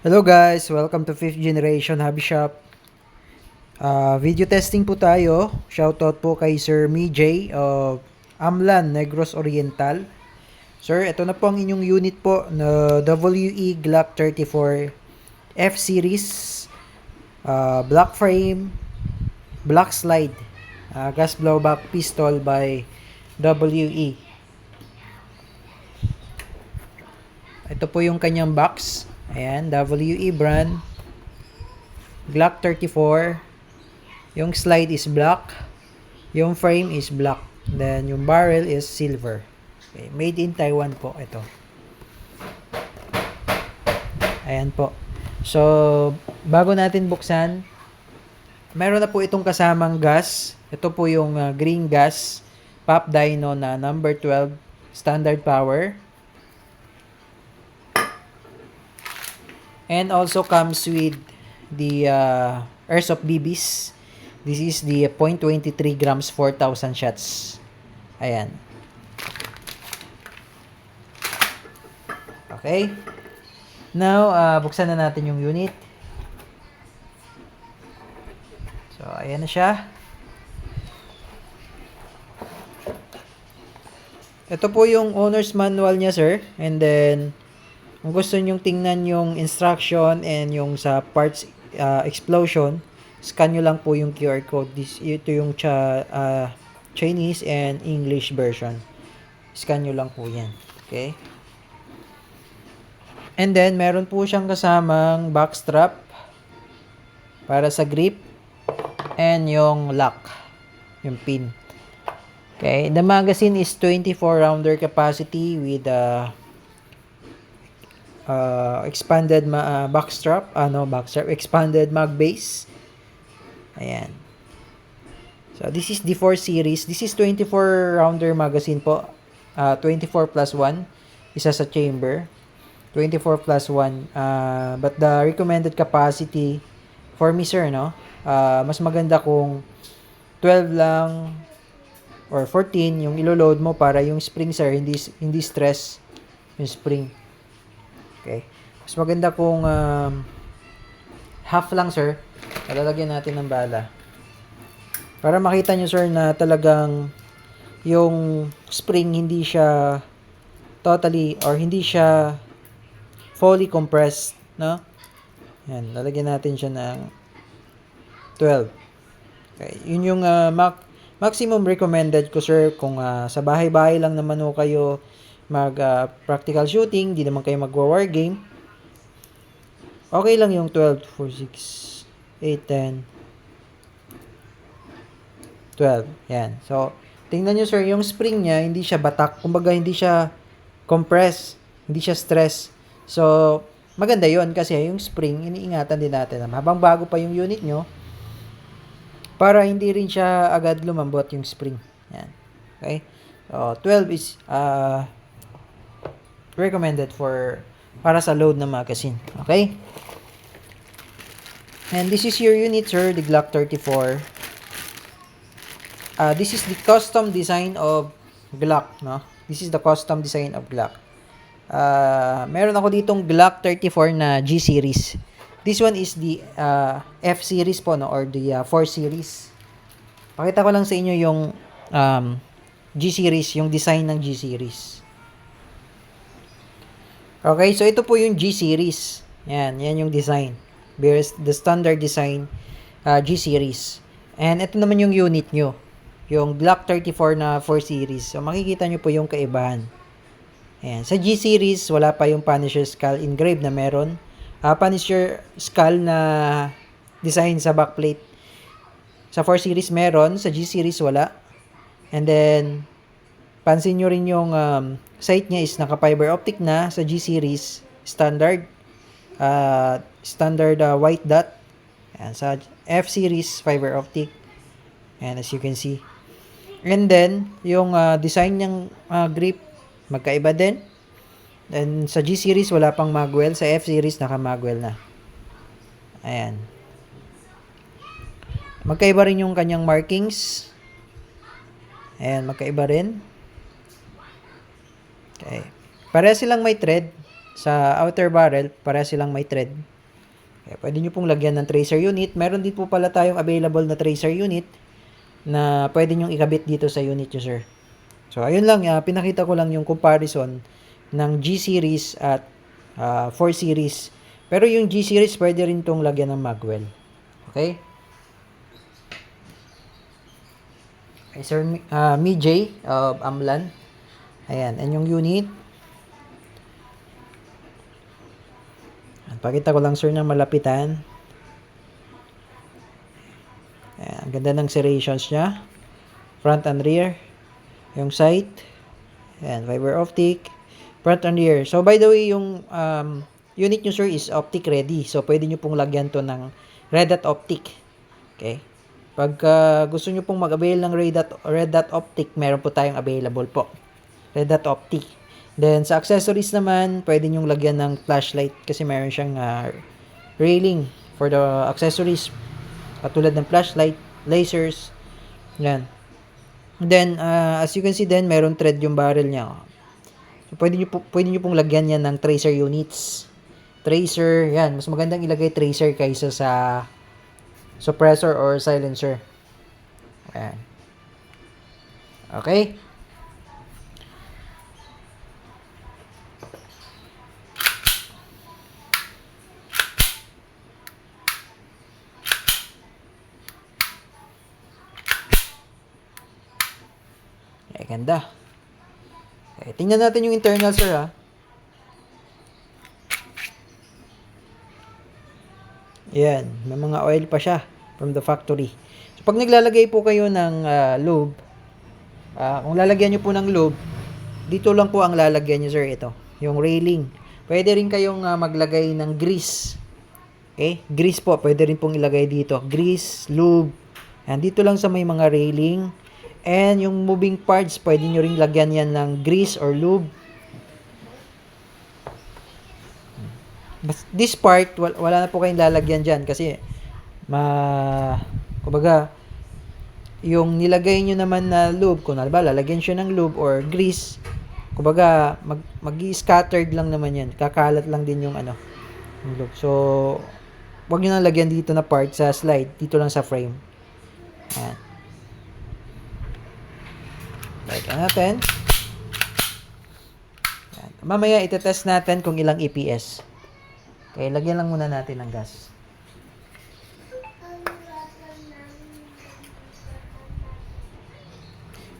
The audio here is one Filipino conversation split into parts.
Hello guys, welcome to 5th Generation Hobby Shop. Video testing po tayo. Shoutout po kay Sir Mijay of Amlan, Negros Oriental. Sir, ito na po ang inyong unit po na WE Glock 34 F Series. Black frame, black slide, gas blowback pistol by WE. Ito po yung kanyang box. Ayan, WE brand. Glock 34. Yung slide is black. Yung frame is black. Then, yung barrel is silver. Okay, made in Taiwan po ito. Ayan po. So, bago natin buksan, meron na po itong kasamang gas. Ito po yung green gas. Pop Dyno na number 12. Standard power. And also comes with the Airsoft BBs. This is the 0.23 grams 4,000 shots. Ayan. Okay. Now, buksan na natin yung unit. So, ayan na siya. Ito po yung owner's manual niya, sir. And then, kung gusto nyong tingnan yung instruction and yung sa parts explosion, scan nyo lang po yung QR code. Ito yung Chinese and English version. Scan nyo lang po yan. Okay? And then, meron po siyang kasamang back strap para sa grip and yung lock, yung pin. Okay? The magazine is 24 rounder capacity with expanded expanded mag base. Ayan. So, this is the 4 series. This is 24 rounder magazine po. 24 plus 1. Isa sa chamber. 24 plus 1. But the recommended capacity for me, sir, no? Mas maganda kung 12 lang or 14 yung ilo-load mo para yung spring, sir, hindi stress yung spring. Okay. Mas maganda kung half lang, sir. Lalagyan natin ng bala. Para makita nyo, sir, na talagang yung spring hindi siya totally or hindi siya fully compressed, no? Yan. Lalagyan natin siya ng 12. Okay. Yun yung maximum recommended ko, sir, kung sa bahay-bahay lang naman ho kayo practical shooting, di naman kayo magwa-war game. Okay lang yung 12, 4, 6, 8, 10, 12. Yan. So, tingnan nyo, sir, yung spring niya, hindi siya batak. Kumbaga, hindi siya compress. Hindi siya stress. So, maganda yon kasi yung spring, iniingatan din natin. Habang bago pa yung unit nyo, para hindi rin siya agad lumambot yung spring. Yan. Okay? So, 12 is recommended para sa load ng magazine. Okay? And this is your unit, sir, the Glock 34. This is the custom design of Glock, no? This is the custom design of Glock. Meron ako ditong Glock 34 na G series. This one is the F series po, no, or the 4 series. Pakita ko lang sa inyo yung G series, yung design ng G series. Okay, so ito po yung G series. Yan yung design. There's the standard design G series. And ito naman yung unit nyo. Yung Glock 34 na 4 series. So makikita nyo po yung kaibahan. Ayan. Sa G series, wala pa yung Punisher skull engraved na meron. Punisher skull na design sa backplate. Sa 4 series meron. Sa G series wala. And then, pansin nyo rin yung sight niya is naka-fiber optic na. Sa G series, standard. Standard white dot. Ayan, sa F series, fiber optic. And as you can see. And then, yung design niyang grip, magkaiba din. And sa G series, wala pang magwell. Sa F series, naka-magwell na. Ayan. Magkaiba rin yung kanyang markings. Ayan, magkaiba rin. Okay. Pareha silang may thread. Sa outer barrel, pareha silang may thread. Kaya pwede nyo pong lagyan ng tracer unit. Meron din po pala tayong available na tracer unit na pwede nyong ikabit dito sa unit nyo, sir. So, ayun lang. Pinakita ko lang yung comparison ng G series at 4 series. Pero yung G series, pwede rin tong lagyan ng magwell. Okay? Okay, Sir Mijay of Amlan. Ayan, and yung unit. Pakita ko lang, sir, ng malapitan. Ayan, ang ganda ng serrations niya. Front and rear. Yung sight. Ayan, fiber optic. Front and rear. So, by the way, yung unit nyo, sir, is optic ready. So, pwede nyo pong lagyan to ng red dot optic. Okay? Pagka gusto nyo pong mag-avail ng red dot optic, meron po tayong available po. Red dot optic. Then, sa accessories naman, pwede nyong lagyan ng flashlight kasi meron siyang railing for the accessories. Katulad ng flashlight, lasers. Yan. Then, as you can see din, meron thread yung barrel niya. So, pwede nyo pong lagyan yan ng tracer units. Tracer, yan. Mas magandang ilagay tracer kaysa sa suppressor or silencer. Ayan. Okay? Ay, ganda. Okay, tingnan natin yung internal, sir, ha. Ayan, may mga oil pa siya from the factory. So, pag naglalagay po kayo ng lube, kung lalagyan nyo po ng lube, dito lang po ang lalagyan nyo, sir, ito. Yung railing. Pwede rin kayong maglagay ng grease. Okay? Grease po, pwede rin pong ilagay dito. Grease, lube. Ayan, dito lang sa may mga railing. And yung moving parts, pwede nyo rin lagyan yan ng grease or lube. This part, wala na po kayong lalagyan dyan kasi kumbaga, yung nilagay nyo naman na lube, kung lalagyan siya ng lube or grease, kumbaga, mag-scattered lang naman yan. Kakalat lang din yung yung lube. So, wag nyo nang lagyan dito na part sa slide. Dito lang sa frame. Ayan. Lagyan natin. Ayan. Mamaya, itetest natin kung ilang EPS. Okay, lagyan lang muna natin ng gas.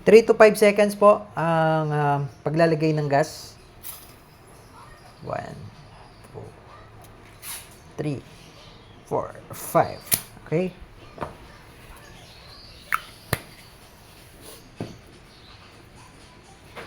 Three to 5 seconds po ang paglalagay ng gas. 1, 2, 3, 4, 5. Okay?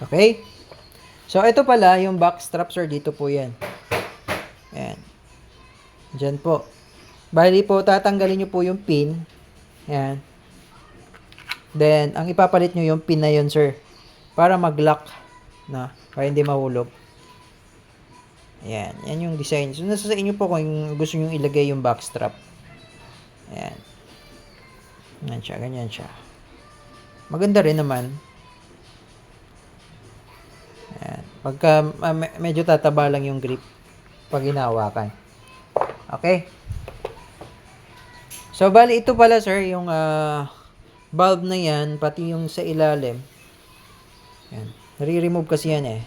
Okay? So, ito pala, yung back strap, sir, dito po yan. Ayan. Diyan po. Bali po, tatanggalin nyo po yung pin. Ayan. Then, ang ipapalit nyo yung pin na yun, sir. Para mag-lock na. Para hindi mahulog. Ayan. Yan yung design. So, nasa sa inyo po kung gusto nyo ilagay yung back strap. Ayan. Ganyan siya. Ganyan siya. Maganda rin naman. Ayan. Pagka medyo tataba lang yung grip pag hinahawakan. Okay? So, bali ito pala, sir, yung valve na yan, pati yung sa ilalim. Yan. Nare-remove kasi yan eh.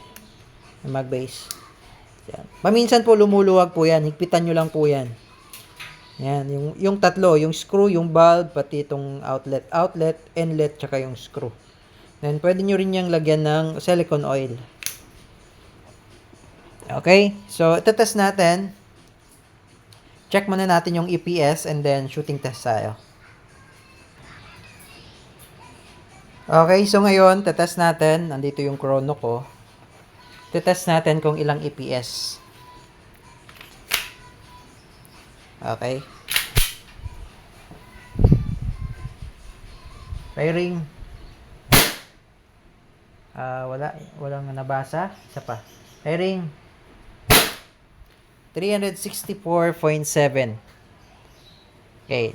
Yung mag base. Yan. Paminsan po lumuluwag po yan. Higpitan nyo lang po yan. Yan. Yung tatlo, yung screw, yung valve, pati itong outlet, inlet, tsaka yung screw. Then, pwede nyo rin yung lagyan ng silicone oil. Okay? So, ito-test natin. Check muna natin yung EPS and then shooting test tayo. Okay, so ngayon, tetest natin. Nandito yung chrono ko. Tetest natin kung ilang EPS. Okay. Firing. Walang nabasa. Isa pa. Firing. 364.7. Okay.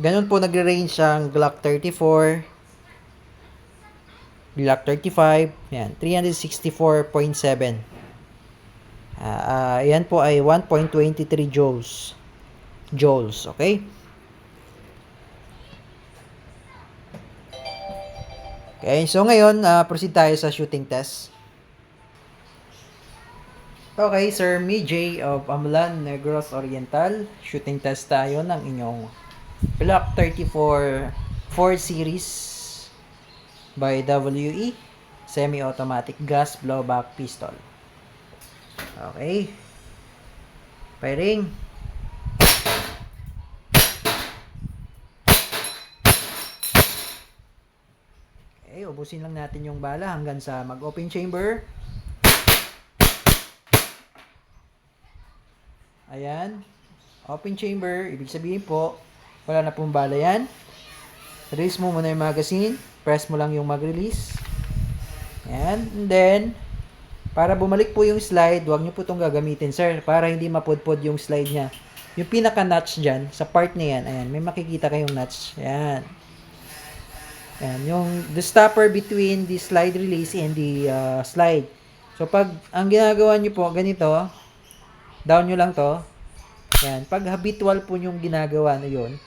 Ganun po nagre-range ang Glock 34. Glock 35. Yan. 364.7. Yan po ay 1.23 joules. joules. Okay? Okay, so ngayon, proceed tayo sa shooting test. Okay, Sir Mijay of Amlan, Negros Oriental. Shooting test tayo ng inyong Glock 34 4 Series by WE semi-automatic gas blowback pistol. Okay. Firing. Okay, ubusin lang natin yung bala hanggang sa mag-open chamber. Ayan. Open chamber, ibig sabihin po, wala na pong bala yan. Release mo muna yung magazine. Press mo lang yung mag-release. Ayan. And then, para bumalik po yung slide, huwag nyo po itong gagamitin, sir. Para hindi mapudpod yung slide niya. Yung pinaka-notch dyan, sa part na yan, ayan, may makikita kayong notch. Ayan. Ayan. Yung the stopper between the slide release and the slide. So, pag ang ginagawa nyo po, ganito, down nyo lang to. Ayan. Pag habitual po yung ginagawa na yun,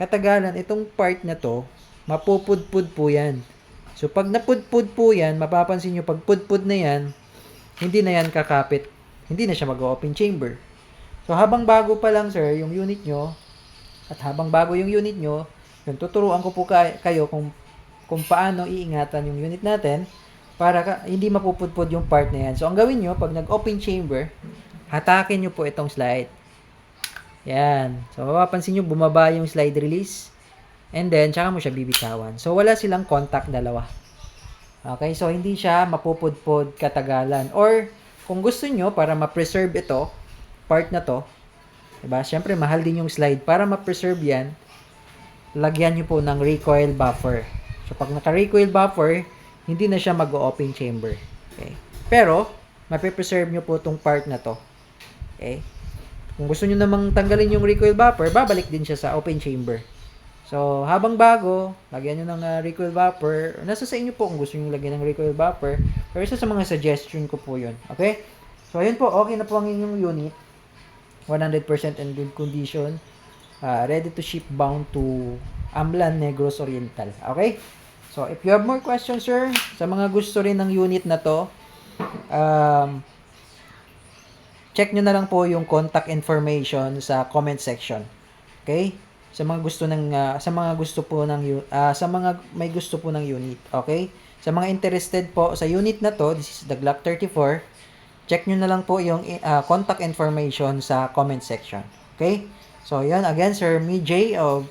katagalan, itong part na to, mapupudpud po yan. So, pag napudpud po yan, mapapansin nyo, pag pudpud na yan, hindi na yan kakapit. Hindi na siya mag-open chamber. So, habang bago pa lang, sir, yung unit nyo, at habang bago yung unit nyo, yun, tuturuan ko po kayo kung paano iingatan yung unit natin para hindi mapupudpud yung part na yan. So, ang gawin nyo, pag nag-open chamber, hatakin nyo po itong slide. Yan. So, mapapansin nyo, bumaba yung slide release. And then, tsaka mo siya bibitawan. So, wala silang contact dalawa. Okay? So, hindi siya mapupudpod katagalan. Or, kung gusto nyo, para ma-preserve ito, part na to, diba? Siyempre, mahal din yung slide. Para ma-preserve yan, lagyan nyo po ng recoil buffer. So, pag naka-recoil buffer, hindi na siya mag-open chamber. Okay? Pero, mapipreserve nyo po itong part na to. Okay? Kung gusto nyo namang tanggalin yung recoil buffer, babalik din siya sa open chamber. So, habang bago, lagyan nyo ng recoil buffer. Nasa sa inyo po kung gusto nyo lagyan ng recoil buffer. Pero isa sa mga suggestion ko po yun. Okay? So, ayun po. Okay na po ang inyong unit. 100% in good condition. Ready to ship bound to Amlan, Negros Oriental. Okay? So, if you have more questions, sir, sa mga gusto rin ng unit na to, check nyo na lang po yung contact information sa comment section. Okay? Sa mga gusto ng sa mga may gusto po ng unit, okay? Sa mga interested po sa unit na to, this is the Glock 34. Check nyo na lang po yung contact information sa comment section. Okay? So, yan again, Sir Mijay of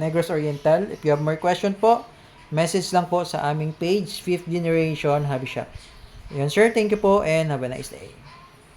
Negros Oriental. If you have more question po, message lang po sa aming page, 5th Generation Hobby Shop. Yan, sir. Thank you po and have a nice day.